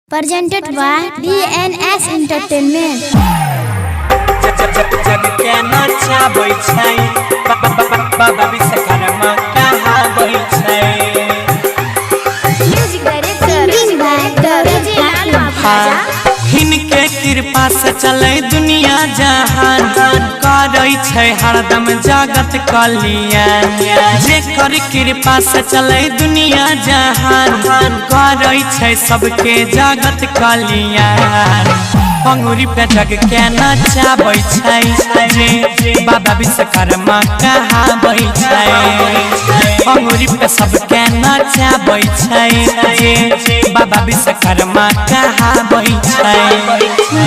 Presented by DNS Entertainment. जग के नचा बोई छै बाबा विश्वकर्मा कहा बोई छै Music director singing by हिनके कृपा से चले दुनिया जहान करै छै हरदम जगत कल्याण जेकर कृपा से चले दुनिया जहान करै छै सबके जगत कल्याण पंगुरी पे जग के नचाबै छै जे बाबा विश्वकर्मा कहाबै छै पंगुरी पे सबके नचाबै छै जे बाबा विश्वकर्मा कहाबै छै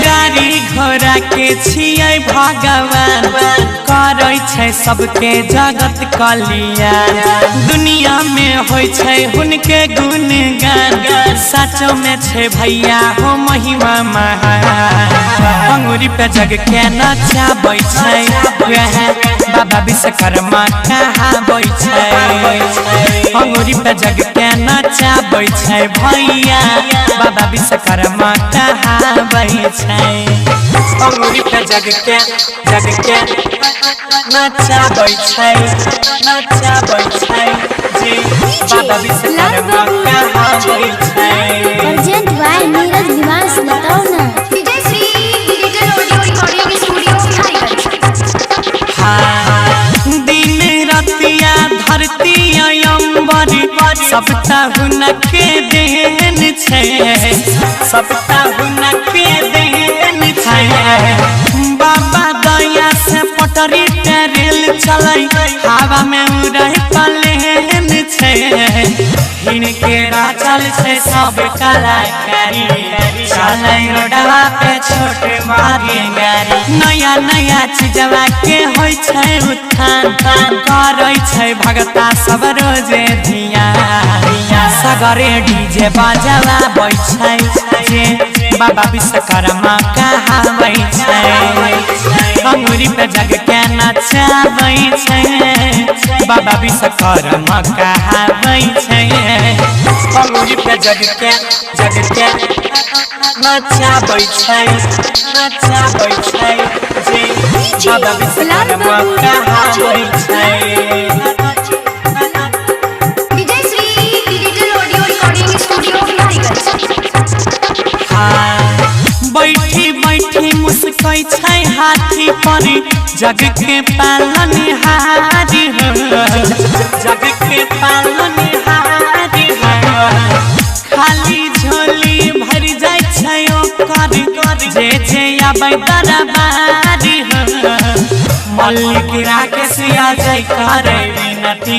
गाड़ी घोड़ा के छियै भगवान करै छै सबके जगत कल्याण दुनिया में होइ छै हुनके गुणगान सचो में छै भैया हो महिमा महान पंगुरी पे जग के नचाबै छै बाबा विश्वकर्मा कहाबै छै पंगुरी पे जग के नचाबै छै भैया बाबा विश्वकर्मा कहाबै छै पंगुरी पे जग के नचाबै छै जे बाबा विश्वकर्मा कहाबै छै Present by नीरज निवास लतौना दिन रतिया धरती अयंबर सबटा हुनके देन छै सबटा हुनके देन छै बाबा दया से पटरी पे रेल चलै हवा में उड़ै प्लेन छै हिनके राचल छै सब कलाकारी चलै रोडवा पे छोट मारी गाड़ी नया नया चीजवा के होइ छै उत्थान करै छै भगता सब रोजे धियान सगरे डीजे बजावा बै छै जे बाबा विश्वकर्मा कहाबै छै पंगुरी पे जग के नचाबै छै बाबा विश्वकर्मा कहाबै छै पंगुरी पे जग के नचाबै छै जे बाबा विश्वकर्मा कहाबै छै बैठी बैठी मुस्कै छै हाथी पर जग के पालनहारी हो जग के पालनहारी हो खाली झोली भर जाय छै ओकर जे आबै दरबारी हो मल्लिक राकेश आ जाय करे विनती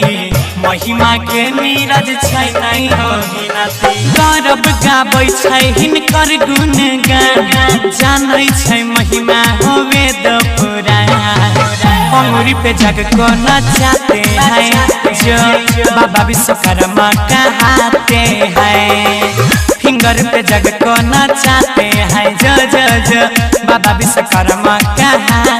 महिमा के नीरज छै नहीं हो गिनती गौरव गाबै छै हिनकर गुणगान जानै छै महिमा हो वेद पुराण पंगुरी पे जग को नचाते हैं जो बाबा विश्वकर्मा कहाते हैं फिंगर पे जग को नचाते हैं जो बाबा विश्वकर्मा कहा